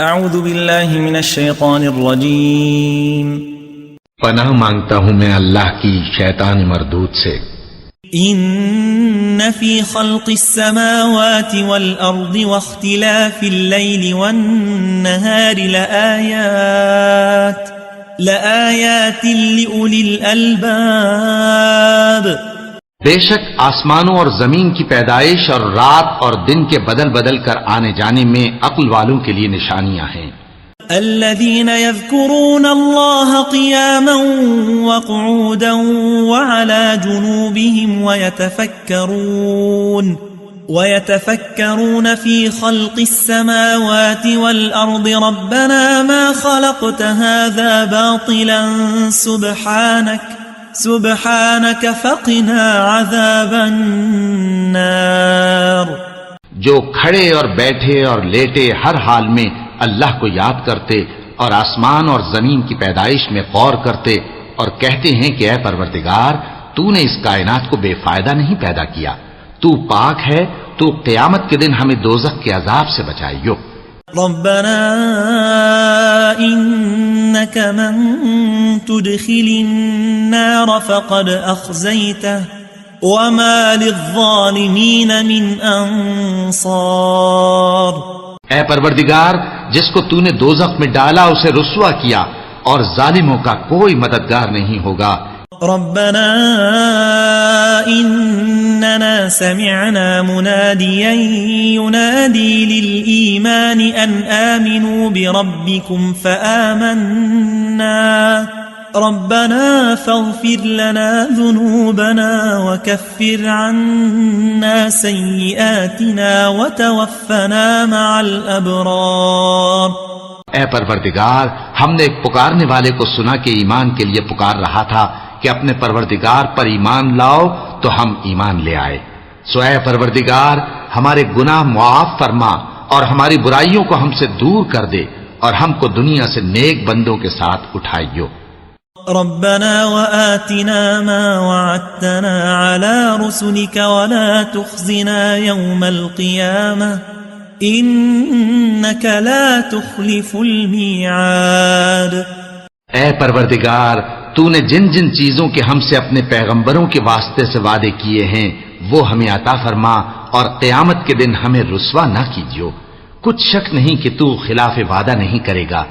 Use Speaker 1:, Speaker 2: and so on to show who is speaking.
Speaker 1: اعوذ باللہ من الشیطان الرجیم
Speaker 2: پناہ مانگتا ہوں میں اللہ کی شیطان مردود سے۔
Speaker 1: ان فی خلق السماوات والارض واختلاف اللیل والنہار لآیات لأولی الالباب۔
Speaker 2: بے شک آسمانوں اور زمین کی پیدائش اور رات اور دن کے بدل بدل کر آنے جانے میں عقل والوں کے لیے نشانیاں ہیں۔
Speaker 1: الذين يذكرون الله قياما وقعودا وعلى جنوبهم ويتفكرون في خلق السماوات والأرض ربنا ما خلقت هذا باطلا سبحانك فقنا عذاب النار۔
Speaker 2: جو کھڑے اور بیٹھے اور لیٹے ہر حال میں اللہ کو یاد کرتے اور آسمان اور زمین کی پیدائش میں غور کرتے اور کہتے ہیں کہ اے پروردگار تو نے اس کائنات کو بے فائدہ نہیں پیدا کیا، تو پاک ہے، تو قیامت کے دن ہمیں دوزخ کے عذاب سے بچائیو۔
Speaker 1: ربنا انك من تدخل النار فقد اخزيته وما للظالمين من انصار۔
Speaker 2: اے پروردگار جس کو تو نے دوزخ میں ڈالا اسے رسوا کیا اور ظالموں کا کوئی مددگار نہیں ہوگا۔
Speaker 1: ربنا اننا سمعنا مناديا ينادي للإيمان ان آمنوا بربكم فآمنا ربنا فاغفر لنا ذنوبنا وكفر عنا سيئاتنا وتوفنا مع الأبرار۔
Speaker 2: اے پروردگار ہم نے ایک پکارنے والے کو سنا کہ ایمان کے لیے پکار رہا تھا کہ اپنے پروردگار پر ایمان لاؤ تو ہم ایمان لے آئے، سو اے پروردگار ہمارے گناہ معاف فرما اور ہماری برائیوں کو ہم سے دور کر دے اور ہم کو دنیا سے نیک بندوں کے ساتھ اٹھائیو۔
Speaker 1: ربنا وآتنا ما وعدتنا على رسلك ولا تخزنا يوم القيامة إنك لا تخلف الميعاد۔
Speaker 2: اے پروردگار تو نے جن جن چیزوں کے ہم سے اپنے پیغمبروں کے واسطے سے وعدے کیے ہیں وہ ہمیں عطا فرما اور قیامت کے دن ہمیں رسوا نہ کیجیو، کچھ شک نہیں کہ تو خلاف وعدہ نہیں کرے گا۔